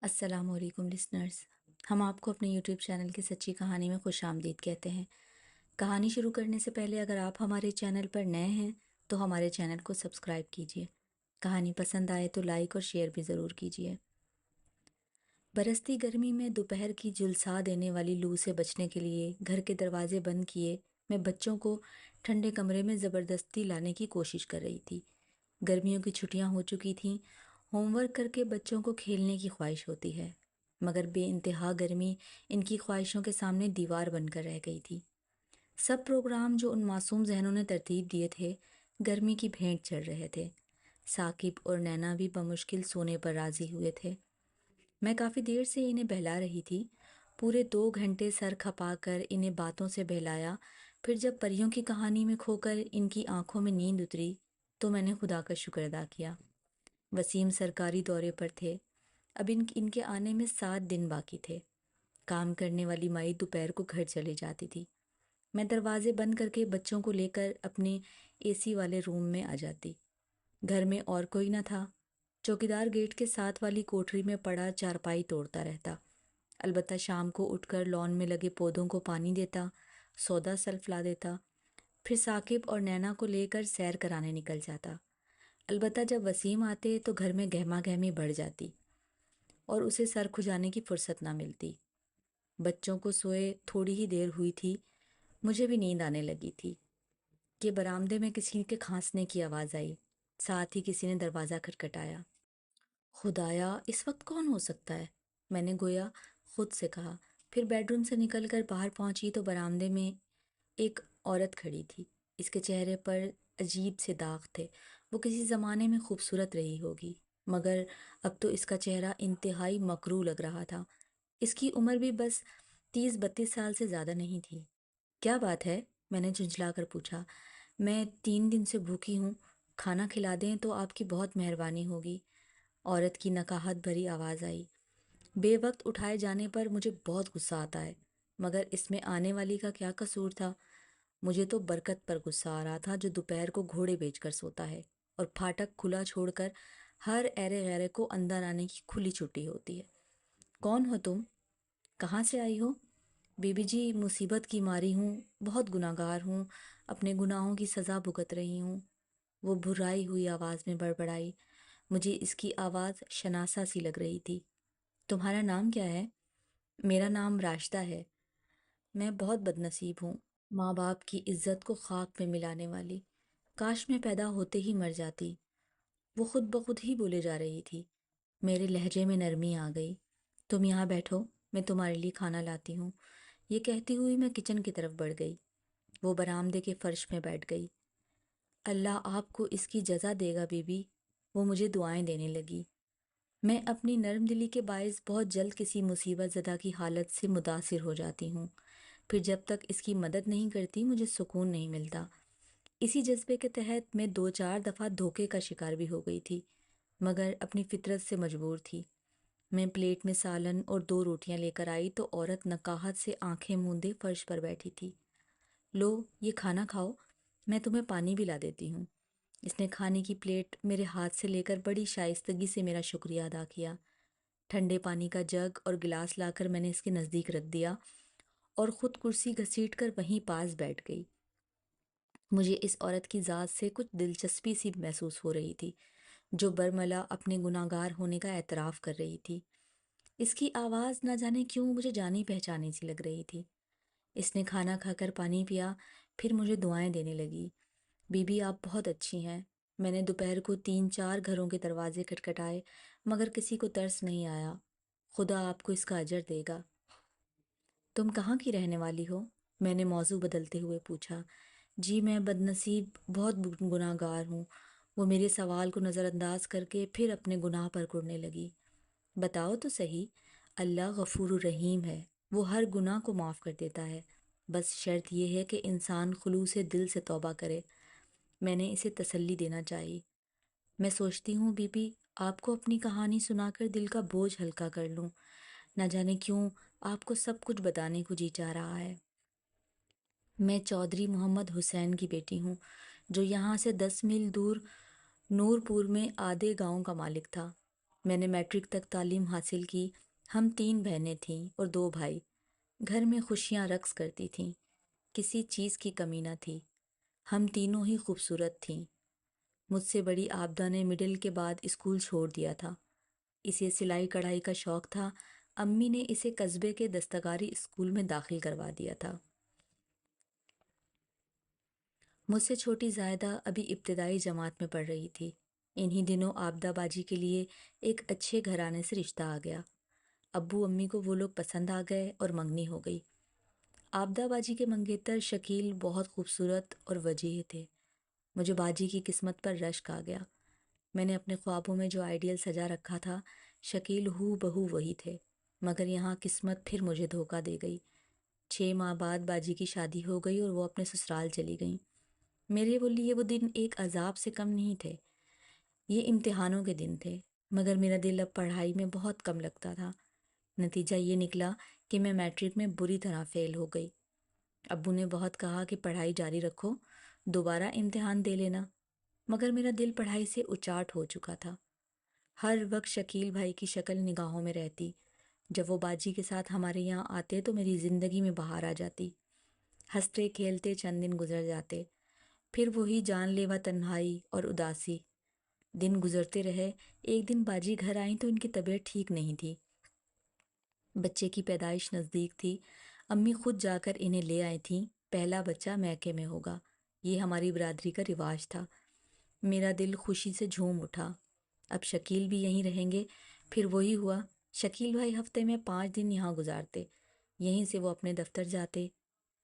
السلام علیکم لسنرز، ہم آپ کو اپنے یوٹیوب چینل کی سچی کہانی میں خوش آمدید کہتے ہیں۔ کہانی شروع کرنے سے پہلے اگر آپ ہمارے چینل پر نئے ہیں تو ہمارے چینل کو سبسکرائب کیجیے۔ کہانی پسند آئے تو لائک اور شیئر بھی ضرور کیجیے۔ برستی گرمی میں دوپہر کی جھلسا دینے والی لو سے بچنے کے لیے گھر کے دروازے بند کیے میں بچوں کو ٹھنڈے کمرے میں زبردستی لانے کی کوشش کر رہی تھی۔ گرمیوں کی چھٹیاں ہو چکی تھیں۔ ہوم ورک کر کے بچوں کو کھیلنے کی خواہش ہوتی ہے، مگر بے انتہا گرمی ان کی خواہشوں کے سامنے دیوار بن کر رہ گئی تھی۔ سب پروگرام جو ان معصوم ذہنوں نے ترتیب دیے تھے گرمی کی بھینٹ چڑھ رہے تھے۔ ثاقب اور نینا بھی بمشکل سونے پر راضی ہوئے تھے۔ میں کافی دیر سے انہیں بہلا رہی تھی، پورے 2 گھنٹے سر کھپا کر انہیں باتوں سے بہلایا۔ پھر جب پریوں کی کہانی میں کھو کر ان کی آنکھوں میں نیند اتری تو میں نے خدا کا شکر ادا کیا۔ وسیم سرکاری دورے پر تھے۔ اب ان کے آنے میں 7 دن باقی تھے۔ کام کرنے والی مائی دوپہر کو گھر چلی جاتی تھی۔ میں دروازے بند کر کے بچوں کو لے کر اپنے اے سی والے روم میں آ جاتی۔ گھر میں اور کوئی نہ تھا۔ چوکیدار گیٹ کے ساتھ والی کوٹری میں پڑا چارپائی توڑتا رہتا۔ البتہ شام کو اٹھ کر لان میں لگے پودوں کو پانی دیتا، سودا سلف لا دیتا، پھر ثاقب اور نینا کو لے کر سیر کرانے نکل جاتا۔ البتہ جب وسیم آتے تو گھر میں گہما گہمی بڑھ جاتی اور اسے سر کھجانے کی فرصت نہ ملتی۔ بچوں کو سوئے تھوڑی ہی دیر ہوئی تھی، مجھے بھی نیند آنے لگی تھی کہ برآمدے میں کسی کے کھانسنے کی آواز آئی، ساتھ ہی کسی نے دروازہ کھٹکھٹایا۔ خدایا، اس وقت کون ہو سکتا ہے؟ میں نے گویا خود سے کہا۔ پھر بیڈ روم سے نکل کر باہر پہنچی تو برآمدے میں ایک عورت کھڑی تھی۔ اس کے چہرے پر عجیب سے داغ تھے۔ وہ کسی زمانے میں خوبصورت رہی ہوگی، مگر اب تو اس کا چہرہ انتہائی مکروہ لگ رہا تھا۔ اس کی عمر بھی بس 30-32 سال سے زیادہ نہیں تھی۔ کیا بات ہے؟ میں نے جھنجھلا کر پوچھا۔ میں 3 دن سے بھوکی ہوں، کھانا کھلا دیں تو آپ کی بہت مہربانی ہوگی، عورت کی نکاہت بھری آواز آئی۔ بے وقت اٹھائے جانے پر مجھے بہت غصہ آتا ہے، مگر اس میں آنے والی کا کیا قصور تھا؟ مجھے تو برکت پر غصہ آ رہا تھا جو دوپہر کو گھوڑے بیچ کر سوتا ہے اور پھاٹک کھلا چھوڑ کر ہر ایرے غیرے کو اندر آنے کی کھلی چھٹی ہوتی ہے۔ کون ہو تم؟ کہاں سے آئی ہو؟ بی بی جی، مصیبت کی ماری ہوں، بہت گناہ گار ہوں، اپنے گناہوں کی سزا بھگت رہی ہوں، وہ بھرائی ہوئی آواز میں بڑبڑائی۔ مجھے اس کی آواز شناسا سی لگ رہی تھی۔ تمہارا نام کیا ہے؟ میرا نام راشدہ ہے۔ میں بہت بد نصیب ہوں، ماں باپ کی عزت کو خاک میں ملانے والی۔ کاش میں پیدا ہوتے ہی مر جاتی۔ وہ خود بخود ہی بولے جا رہی تھی۔ میرے لہجے میں نرمی آ گئی۔ تم یہاں بیٹھو، میں تمہارے لیے کھانا لاتی ہوں۔ یہ کہتی ہوئی میں کچن کی طرف بڑھ گئی۔ وہ برآمدے کے فرش میں بیٹھ گئی۔ اللہ آپ کو اس کی جزا دے گا بی بی، وہ مجھے دعائیں دینے لگی۔ میں اپنی نرم دلی کے باعث بہت جلد کسی مصیبت زدہ کی حالت سے متاثر ہو جاتی ہوں، پھر جب تک اس کی مدد نہیں کرتی مجھے سکون نہیں ملتا۔ اسی جذبے کے تحت میں 2-4 دفعہ دھوکے کا شکار بھی ہو گئی تھی، مگر اپنی فطرت سے مجبور تھی۔ میں پلیٹ میں سالن اور 2 روٹیاں لے کر آئی تو عورت نکاہت سے آنکھیں موندے فرش پر بیٹھی تھی۔ لو، یہ کھانا کھاؤ، میں تمہیں پانی بھی لا دیتی ہوں۔ اس نے کھانے کی پلیٹ میرے ہاتھ سے لے کر بڑی شائستگی سے میرا شکریہ ادا کیا۔ ٹھنڈے پانی کا جگ اور گلاس لا کر میں نے اس کے نزدیک رکھ دیا اور خود کرسی گھسیٹ کر وہیں پاس بیٹھ گئی۔ مجھے اس عورت کی ذات سے کچھ دلچسپی سی محسوس ہو رہی تھی، جو برملا اپنے گناہ گار ہونے کا اعتراف کر رہی تھی۔ اس کی آواز نہ جانے کیوں مجھے جانی پہچانی سی لگ رہی تھی۔ اس نے کھانا کھا کر پانی پیا، پھر مجھے دعائیں دینے لگی۔ بی بی آپ بہت اچھی ہیں۔ میں نے دوپہر کو 3-4 گھروں کے دروازے کھٹکھٹائے، مگر کسی کو ترس نہیں آیا۔ خدا آپ کو اس کا اجر دے گا۔ تم کہاں کی رہنے والی ہو؟ میں نے موضوع بدلتے ہوئے پوچھا۔ جی میں بد نصیب بہت گناہ گار ہوں۔ وہ میرے سوال کو نظر انداز کر کے پھر اپنے گناہ پر کڑنے لگی۔ بتاؤ تو صحیح۔ اللہ غفور الرحیم ہے، وہ ہر گناہ کو معاف کر دیتا ہے، بس شرط یہ ہے کہ انسان خلوص دل سے توبہ کرے۔ میں نے اسے تسلی دینا چاہی۔ میں سوچتی ہوں بی بی آپ کو اپنی کہانی سنا کر دل کا بوجھ ہلکا کر لوں، نہ جانے کیوں آپ کو سب کچھ بتانے کو جی چاہ رہا ہے۔ میں چودھری محمد حسین کی بیٹی ہوں، جو یہاں سے 10 میل دور نور پور میں آدھے گاؤں کا مالک تھا۔ میں نے میٹرک تک تعلیم حاصل کی۔ ہم 3 بہنیں تھیں اور 2 بھائی۔ گھر میں خوشیاں رقص کرتی تھیں، کسی چیز کی کمی نہ تھی۔ ہم تینوں ہی خوبصورت تھیں۔ مجھ سے بڑی آبدہ نے مڈل کے بعد اسکول چھوڑ دیا تھا۔ اسے سلائی کڑھائی کا شوق تھا۔ امی نے اسے قصبے کے دستکاری اسکول میں داخل کروا دیا تھا۔ مجھ سے چھوٹی زائدہ ابھی ابتدائی جماعت میں پڑھ رہی تھی۔ انہی دنوں آبدہ باجی کے لیے ایک اچھے گھرانے سے رشتہ آ گیا۔ ابو امی کو وہ لوگ پسند آ گئے اور منگنی ہو گئی۔ آبدہ باجی کے منگیتر شکیل بہت خوبصورت اور وجیح تھے۔ مجھے باجی کی قسمت پر رشک آ گیا۔ میں نے اپنے خوابوں میں جو آئیڈیل سجا رکھا تھا، شکیل ہو بہو وہی تھے، مگر یہاں قسمت پھر مجھے دھوکہ دے گئی۔ 6 ماہ بعد باجی کی شادی ہو گئی اور وہ اپنے سسرال چلی گئیں۔ میرے لیے وہ دن ایک عذاب سے کم نہیں تھے۔ یہ امتحانوں کے دن تھے، مگر میرا دل اب پڑھائی میں بہت کم لگتا تھا۔ نتیجہ یہ نکلا کہ میں میٹرک میں بری طرح فیل ہو گئی۔ ابو نے بہت کہا کہ پڑھائی جاری رکھو، دوبارہ امتحان دے لینا، مگر میرا دل پڑھائی سے اچاٹ ہو چکا تھا۔ ہر وقت شکیل بھائی کی شکل نگاہوں میں رہتی۔ جب وہ باجی کے ساتھ ہمارے یہاں آتے تو میری زندگی میں بہار آ جاتی۔ ہنستے کھیلتے چند دن گزر جاتے، پھر وہی جان لیوا تنہائی اور اداسی۔ دن گزرتے رہے۔ ایک دن باجی گھر آئیں تو ان کی طبیعت ٹھیک نہیں تھی۔ بچے کی پیدائش نزدیک تھی۔ امی خود جا کر انہیں لے آئی تھیں۔ پہلا بچہ میکے میں ہوگا، یہ ہماری برادری کا رواج تھا۔ میرا دل خوشی سے جھوم اٹھا۔ اب شکیل بھی یہیں رہیں گے۔ پھر وہی ہوا۔ شکیل بھائی ہفتے میں 5 دن یہاں گزارتے، یہیں سے وہ اپنے دفتر جاتے،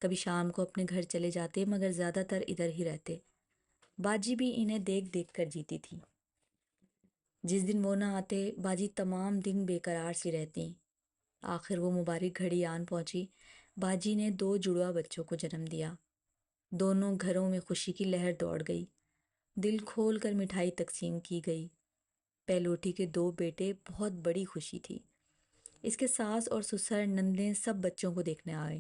کبھی شام کو اپنے گھر چلے جاتے، مگر زیادہ تر ادھر ہی رہتے۔ باجی بھی انہیں دیکھ دیکھ کر جیتی تھی۔ جس دن وہ نہ آتے، باجی تمام دن بے قرار سی رہتی۔ آخر وہ مبارک گھڑی آن پہنچی۔ باجی نے 2 جڑواں بچوں کو جنم دیا۔ دونوں گھروں میں خوشی کی لہر دوڑ گئی۔ دل کھول کر مٹھائی تقسیم کی گئی۔ پہلوٹی کے 2 بیٹے بہت بڑی خوشی تھی۔ اس کے ساس اور سسر نندیں سب بچوں کو دیکھنے آئے۔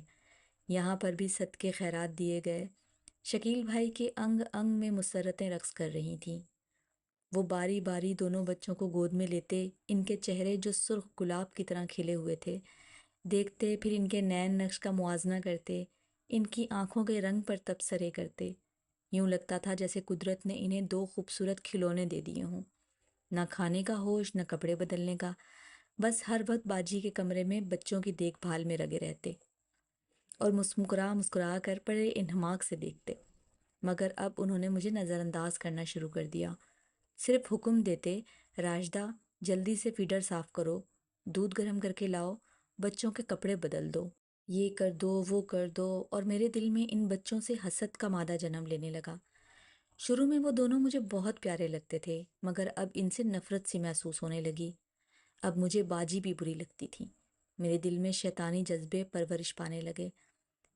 یہاں پر بھی صدقے خیرات دیے گئے۔ شکیل بھائی کے انگ انگ میں مسرتیں رقص کر رہی تھیں۔ وہ باری باری دونوں بچوں کو گود میں لیتے، ان کے چہرے جو سرخ گلاب کی طرح کھلے ہوئے تھے دیکھتے، پھر ان کے نین نقش کا موازنہ کرتے، ان کی آنکھوں کے رنگ پر تبصرے کرتے۔ یوں لگتا تھا جیسے قدرت نے انہیں 2 خوبصورت کھلونے دے دیے ہوں۔ نہ کھانے کا ہوش، نہ کپڑے بدلنے کا، بس ہر وقت باجی کے کمرے میں بچوں کی دیکھ بھال میں لگے رہتے اور مسکرا مسکرا کر بڑے انہماک سے دیکھتے۔ مگر اب انہوں نے مجھے نظر انداز کرنا شروع کر دیا۔ صرف حکم دیتے، راشدہ جلدی سے فیڈر صاف کرو، دودھ گرم کر کے لاؤ، بچوں کے کپڑے بدل دو، یہ کر دو وہ کر دو، اور میرے دل میں ان بچوں سے حسد کا مادہ جنم لینے لگا۔ شروع میں وہ دونوں مجھے بہت پیارے لگتے تھے، مگر اب ان سے نفرت سی محسوس ہونے لگی۔ اب مجھے باجی بھی بری لگتی تھی۔ میرے دل میں شیطانی جذبے پرورش پانے لگے۔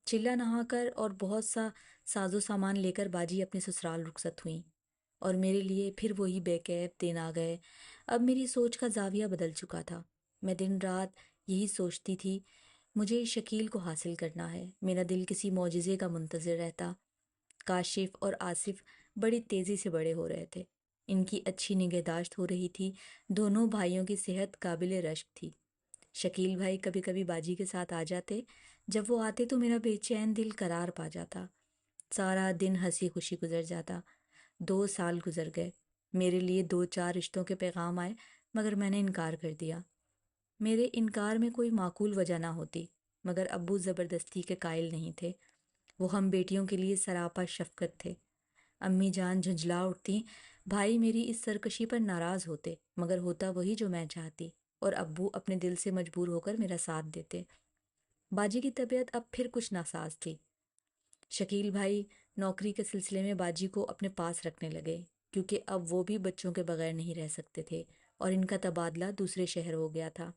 چلا نہا کر اور بہت سا ساز و سامان لے کر باجی اپنے سسرال رخصت ہوئیں، اور میرے لیے پھر وہی بے کیف دن آ گئے۔ اب میری سوچ کا زاویہ بدل چکا تھا۔ میں دن رات یہی سوچتی تھی، مجھے شکیل کو حاصل کرنا ہے۔ میرا دل کسی معجزے کا منتظر رہتا۔ کاشف اور آصف بڑی تیزی سے بڑے ہو رہے تھے۔ ان کی اچھی نگہداشت ہو رہی تھی۔ دونوں بھائیوں کی صحت قابل رشک تھی۔ شکیل بھائی کبھی کبھی باجی کے ساتھ آ جاتے۔ جب وہ آتے تو میرا بے چین دل قرار پا جاتا۔ سارا دن ہنسی خوشی گزر جاتا۔ 2 سال گزر گئے۔ میرے لیے 2-4 رشتوں کے پیغام آئے، مگر میں نے انکار کر دیا۔ میرے انکار میں کوئی معقول وجہ نہ ہوتی، مگر ابو زبردستی کے قائل نہیں تھے۔ وہ ہم بیٹیوں کے لیے سراپا شفقت تھے۔ امی جان جھنجھلا اٹھتی، بھائی میری اس سرکشی پر ناراض ہوتے، مگر ہوتا وہی جو میں چاہتی، اور ابو اپنے دل سے مجبور ہو کر میرا ساتھ دیتے۔ باجی کی طبیعت اب پھر کچھ ناساز تھی۔ شکیل بھائی نوکری کے سلسلے میں باجی کو اپنے پاس رکھنے لگے، کیونکہ اب وہ بھی بچوں کے بغیر نہیں رہ سکتے تھے اور ان کا تبادلہ دوسرے شہر ہو گیا تھا۔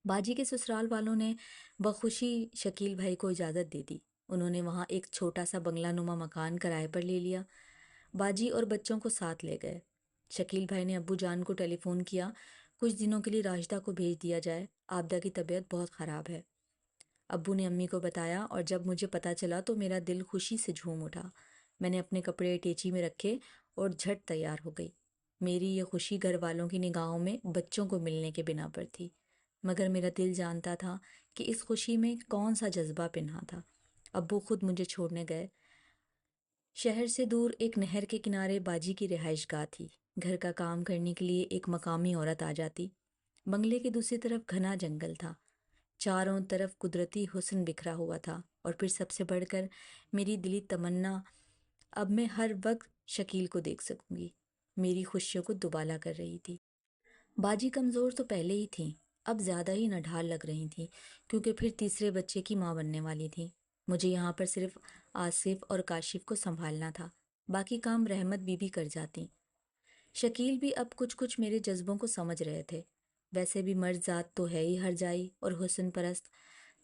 باجی کے سسرال والوں نے بخوشی شکیل بھائی کو اجازت دے دی۔ انہوں نے وہاں ایک چھوٹا سا بنگلہ نما مکان کرائے پر لے لیا۔ باجی اور بچوں کو ساتھ لے گئے۔ شکیل بھائی نے ابو جان کو ٹیلی فون کیا، کچھ دنوں کے لیے راشدہ کو بھیج دیا جائے، آبدہ کی طبیعت بہت خراب ہے۔ ابو نے امی کو بتایا، اور جب مجھے پتہ چلا تو میرا دل خوشی سے جھوم اٹھا۔ میں نے اپنے کپڑے ٹیچی میں رکھے اور جھٹ تیار ہو گئی۔ میری یہ خوشی گھر والوں کی نگاہوں میں بچوں کو ملنے کے بنا پر تھی، مگر میرا دل جانتا تھا کہ اس خوشی میں کون سا جذبہ پنہا تھا۔ ابو خود مجھے چھوڑنے گئے۔ شہر سے دور ایک نہر کے کنارے باجی کی رہائش گاہ تھی۔ گھر کا کام کرنے کے لیے ایک مقامی عورت آ جاتی۔ بنگلے کی دوسری طرف گھنا جنگل تھا، چاروں طرف قدرتی حسن بکھرا ہوا تھا، اور پھر سب سے بڑھ کر میری دلی تمنا، اب میں ہر وقت شکیل کو دیکھ سکوں گی، میری خوشیوں کو دوبالا کر رہی تھی۔ باجی کمزور تو پہلے ہی تھیں، اب زیادہ ہی نڈھال لگ رہی تھیں، کیونکہ پھر تیسرے بچے کی ماں بننے والی تھیں۔ مجھے یہاں پر صرف آصف اور کاشف کو سنبھالنا تھا، باقی کام رحمت بی بی کر جاتی۔ شکیل بھی اب کچھ کچھ میرے جذبوں کو سمجھ رہے تھے۔ ویسے بھی مرد ذات تو ہے ہی ہر جائی اور حسن پرست۔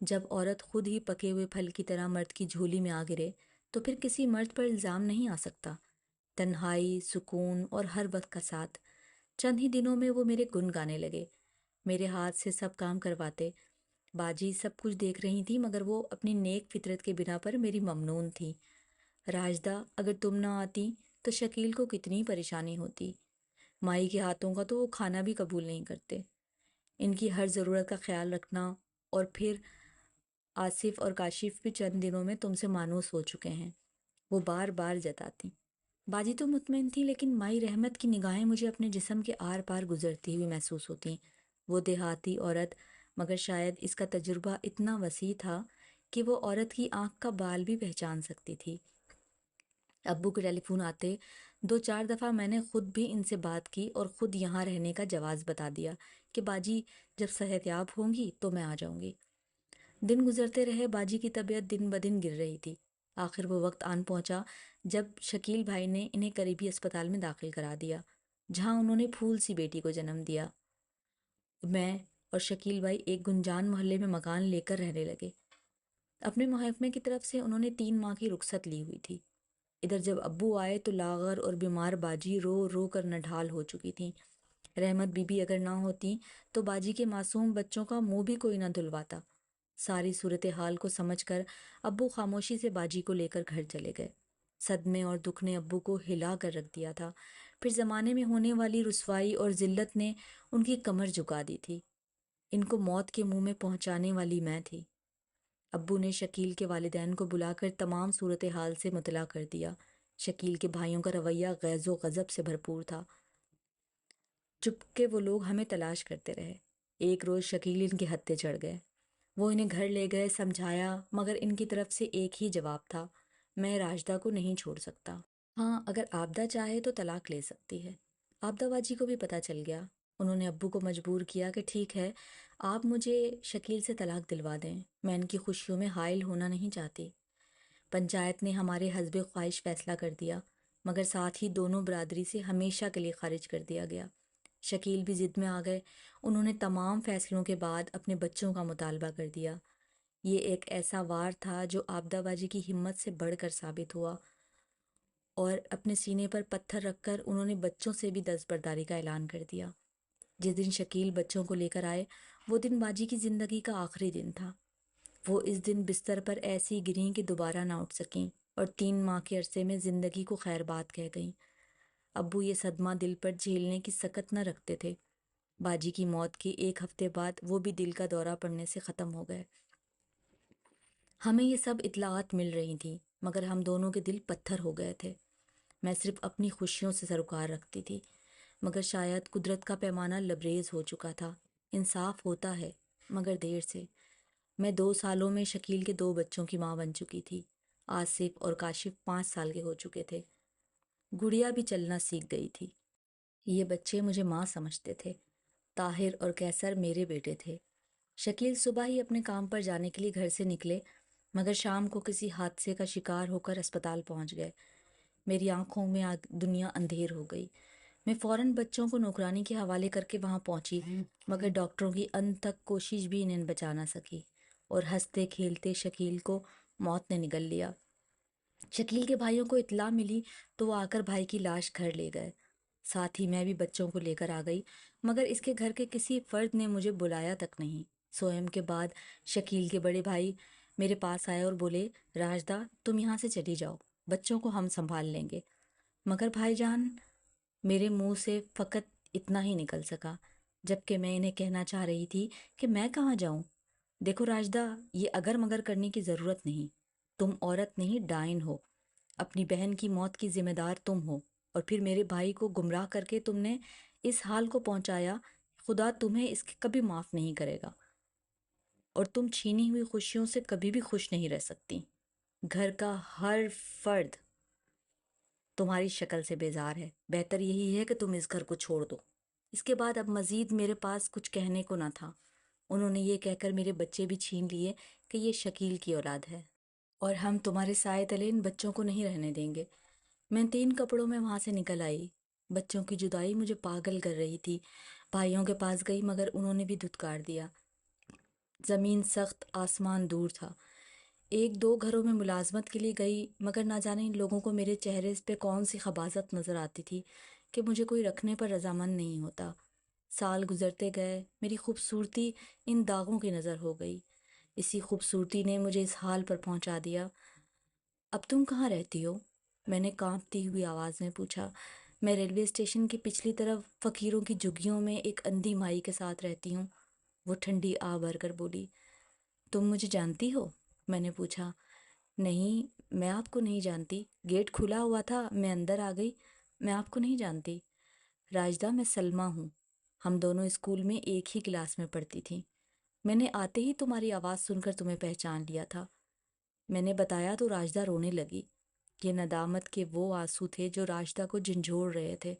جب عورت خود ہی پکے ہوئے پھل کی طرح مرد کی جھولی میں آ گرے تو پھر کسی مرد پر الزام نہیں آ سکتا۔ تنہائی، سکون اور ہر وقت کا ساتھ۔ چند ہی دنوں میں وہ میرے گن گانے لگے، میرے ہاتھ سے سب کام کرواتے۔ باجی سب کچھ دیکھ رہی تھی، مگر وہ اپنی نیک فطرت کے بنا پر میری ممنون تھی۔ راجدہ، اگر تم نہ آتی تو شکیل کو کتنی پریشانی ہوتی۔ مائی کے ہاتھوں کا تو وہ کھانا بھی قبول نہیں کرتے۔ ان کی ہر ضرورت کا خیال رکھنا، اور پھر آصف اور کاشف بھی چند دنوں میں تم سے مانوس ہو چکے ہیں، وہ بار بار جتاتی۔ باجی تو مطمئن تھی، لیکن مائی رحمت کی نگاہیں مجھے اپنے جسم کے آر پار گزرتی ہوئی محسوس ہوتی۔ وہ دیہاتی عورت، مگر شاید اس کا تجربہ اتنا وسیع تھا کہ وہ عورت کی آنکھ کا بال بھی پہچان سکتی تھی۔ ابو کے ٹیلی فون آتے 2-4 دفعہ میں نے خود بھی ان سے بات کی اور خود یہاں رہنے کا جواز بتا دیا کہ باجی جب صحت یاب ہوں گی تو میں آ جاؤں گی۔ دن گزرتے رہے، باجی کی طبیعت دن بدن گر رہی تھی۔ آخر وہ وقت آن پہنچا جب شکیل بھائی نے انہیں قریبی اسپتال میں داخل کرا دیا، جہاں انہوں نے پھول سی بیٹی کو جنم دیا۔ میں اور شکیل بھائی ایک گنجان محلے میں مکان لے کر رہنے لگے۔ اپنے محکمے کی طرف سے انہوں نے 3 ماہ کی رخصت لی ہوئی تھی۔ ادھر جب ابو آئے تو لاغر اور بیمار باجی رو رو کر نڈھال ہو چکی تھیں۔ رحمت بی بی اگر نہ ہوتی تو باجی کے معصوم بچوں کا منہ بھی کوئی نہ دھلواتا۔ ساری صورتحال کو سمجھ کر ابو خاموشی سے باجی کو لے کر گھر چلے گئے۔ صدمے اور دکھ نے ابو کو ہلا کر رکھ دیا تھا۔ پھر زمانے میں ہونے والی رسوائی اور ذلت نے ان کی کمر جھکا دی تھی۔ ان کو موت کے منہ میں پہنچانے والی میں تھی۔ ابو نے شکیل کے والدین کو بلا کر تمام صورتحال سے مطلع کر دیا۔ شکیل کے بھائیوں کا رویہ غیظ و غضب سے بھرپور تھا۔ چپکے وہ لوگ ہمیں تلاش کرتے رہے۔ ایک روز شکیل ان کے ہتھے چڑھ گئے۔ وہ انہیں گھر لے گئے، سمجھایا، مگر ان کی طرف سے ایک ہی جواب تھا، میں راجدہ کو نہیں چھوڑ سکتا۔ ہاں، اگر آبدہ چاہے تو طلاق لے سکتی ہے۔ آبدہ باجی کو بھی پتہ چل گیا۔ انہوں نے ابو کو مجبور کیا کہ ٹھیک ہے، آپ مجھے شکیل سے طلاق دلوا دیں، میں ان کی خوشیوں میں حائل ہونا نہیں چاہتی۔ پنچایت نے ہمارے حسب خواہش فیصلہ کر دیا، مگر ساتھ ہی دونوں برادری سے ہمیشہ کے لیے خارج کر دیا گیا۔ شکیل بھی ضد میں آ گئے۔ انہوں نے تمام فیصلوں کے بعد اپنے بچوں کا مطالبہ کر دیا۔ یہ ایک ایسا وار تھا جو آبدہ باجی کی ہمت سے بڑھ کر ثابت ہوا، اور اپنے سینے پر پتھر رکھ کر انہوں نے بچوں سے بھی دستبرداری کا اعلان کر دیا۔ جس دن شکیل بچوں کو لے کر آئے، وہ دن باجی کی زندگی کا آخری دن تھا۔ وہ اس دن بستر پر ایسی گریں کہ دوبارہ نہ اٹھ سکیں، اور 3 ماہ کے عرصے میں زندگی کو خیر بات کہہ گئیں۔ ابو یہ صدمہ دل پر جھیلنے کی سکت نہ رکھتے تھے۔ باجی کی موت کے 1 ہفتے بعد وہ بھی دل کا دورہ پڑنے سے ختم ہو گئے۔ ہمیں یہ سب اطلاعات مل رہی تھیں، مگر ہم دونوں کے دل پتھر ہو گئے تھے۔ میں صرف اپنی خوشیوں سے سروکار رکھتی تھی، مگر شاید قدرت کا پیمانہ لبریز ہو چکا تھا۔ انصاف ہوتا ہے، مگر دیر سے۔ میں 2 سالوں میں شکیل کے 2 بچوں کی ماں بن چکی تھی۔ آصف اور کاشف 5 سال کے ہو چکے تھے۔ گڑیا بھی چلنا سیکھ گئی تھی۔ یہ بچے مجھے ماں سمجھتے تھے۔ طاہر اور کیسر میرے بیٹے تھے۔ شکیل صبح ہی اپنے کام پر جانے کے لیے گھر سے نکلے، مگر شام کو کسی حادثے کا شکار ہو کر اسپتال پہنچ گئے۔ میری آنکھوں میں دنیا اندھیر ہو گئی۔ میں فوراً بچوں کو نوکرانی کے حوالے کر کے وہاں پہنچی، مگر ڈاکٹروں کی انت تک کوشش بھی انہیں بچا نہ سکی، اور ہنستے کھیلتے شکیل کو موت نے نگل لیا۔ شکیل کے بھائیوں کو اطلاع ملی تو وہ آ کر بھائی کی لاش گھر لے گئے۔ ساتھ ہی میں بھی بچوں کو لے کر آ گئی، مگر اس کے گھر کے کسی فرد نے مجھے بلایا تک نہیں۔ سوئم کے بعد شکیل کے بڑے بھائی میرے پاس آئے اور بولے، راجدہ تم یہاں سے چلی جاؤ، بچوں کو ہم سنبھال لیں گے۔ مگر بھائی جان، میرے منہ سے فقط اتنا ہی نکل سکا، جبکہ میں انہیں کہنا چاہ رہی تھی کہ میں کہاں جاؤں۔ دیکھو راجدہ، یہ اگر مگر کرنے کی ضرورت نہیں۔ تم عورت نہیں، ڈائن ہو۔ اپنی بہن کی موت کی ذمہ دار تم ہو، اور پھر میرے بھائی کو گمراہ کر کے تم نے اس حال کو پہنچایا۔ خدا تمہیں اس کے کبھی معاف نہیں کرے گا، اور تم چھینی ہوئی خوشیوں سے کبھی بھی خوش نہیں رہ سکتی۔ گھر کا ہر فرد تمہاری شکل سے بیزار ہے۔ بہتر یہی ہے کہ تم اس گھر کو چھوڑ دو۔ اس کے بعد اب مزید میرے پاس کچھ کہنے کو نہ تھا۔ انہوں نے یہ کہہ کر میرے بچے بھی چھین لیے کہ یہ شکیل کی اولاد ہے، اور ہم تمہارے سائے تلے ان بچوں کو نہیں رہنے دیں گے۔ میں 3 کپڑوں میں وہاں سے نکل آئی۔ بچوں کی جدائی مجھے پاگل کر رہی تھی۔ بھائیوں کے پاس گئی مگر انہوں نے بھی دھتکار دیا۔ زمین سخت، آسمان دور تھا۔ 1-2 گھروں میں ملازمت کے لیے گئی، مگر نہ جانے ان لوگوں کو میرے چہرے پہ کون سی خباثت نظر آتی تھی کہ مجھے کوئی رکھنے پر رضامند نہیں ہوتا۔ سال گزرتے گئے، میری خوبصورتی ان داغوں کی نظر ہو گئی۔ اسی خوبصورتی نے مجھے اس حال پر پہنچا دیا۔ اب تم کہاں رہتی ہو؟ میں نے کانپتی ہوئی آواز میں پوچھا۔ میں ریلوے اسٹیشن کی پچھلی طرف فقیروں کی جھگیوں میں ایک اندھی مائی کے ساتھ رہتی ہوں، وہ ٹھنڈی آہ بھر کر بولی۔ تم مجھے جانتی ہو؟ میں نے پوچھا۔ نہیں، میں آپ کو نہیں جانتی۔ گیٹ کھلا ہوا تھا، میں اندر آ گئی۔ میں آپ کو نہیں جانتی۔ راجدہ، میں سلمیٰ ہوں۔ ہم دونوں اسکول میں ایک ہی کلاس میں پڑھتی تھیں۔ میں نے آتے ہی تمہاری آواز سن کر تمہیں پہچان لیا تھا۔ میں نے بتایا تو راجدہ رونے لگی۔ یہ ندامت کے وہ آنسو تھے جو راجدہ کو جھنجھوڑ رہے تھے۔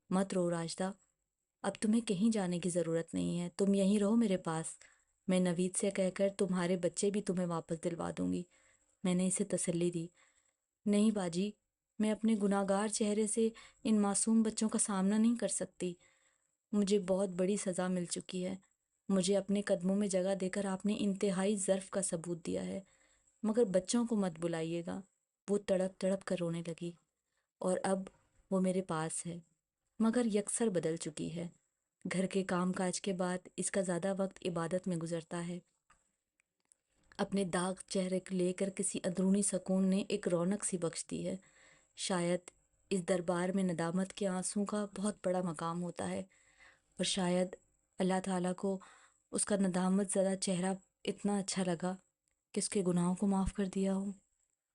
مت رو راجدہ، اب تمہیں کہیں جانے کی ضرورت نہیں ہے، تم یہیں رہو میرے پاس۔ میں نوید سے کہہ کر تمہارے بچے بھی تمہیں واپس دلوا دوں گی، میں نے اسے تسلی دی۔ نہیں باجی، میں اپنے گناہ گار چہرے سے ان معصوم بچوں کا سامنا نہیں کر سکتی۔ مجھے بہت بڑی سزا مل چکی ہے۔ مجھے اپنے قدموں میں جگہ دے کر آپ نے انتہائی ظرف کا ثبوت دیا ہے، مگر بچوں کو مت بلائیے گا۔ وہ تڑپ تڑپ کر رونے لگی، اور اب وہ میرے پاس ہے، مگر یکسر بدل چکی ہے۔ گھر کے کام کاج کے بعد اس کا زیادہ وقت عبادت میں گزرتا ہے۔ اپنے داغ چہرے کو لے کر کسی اندرونی سکون نے ایک رونق سی بخش دی ہے۔ شاید اس دربار میں ندامت کے آنسوں کا بہت بڑا مقام ہوتا ہے، اور شاید اللہ تعالیٰ کو اس کا ندامت زدہ چہرہ اتنا اچھا لگا کہ اس کے گناہوں کو معاف کر دیا ہو۔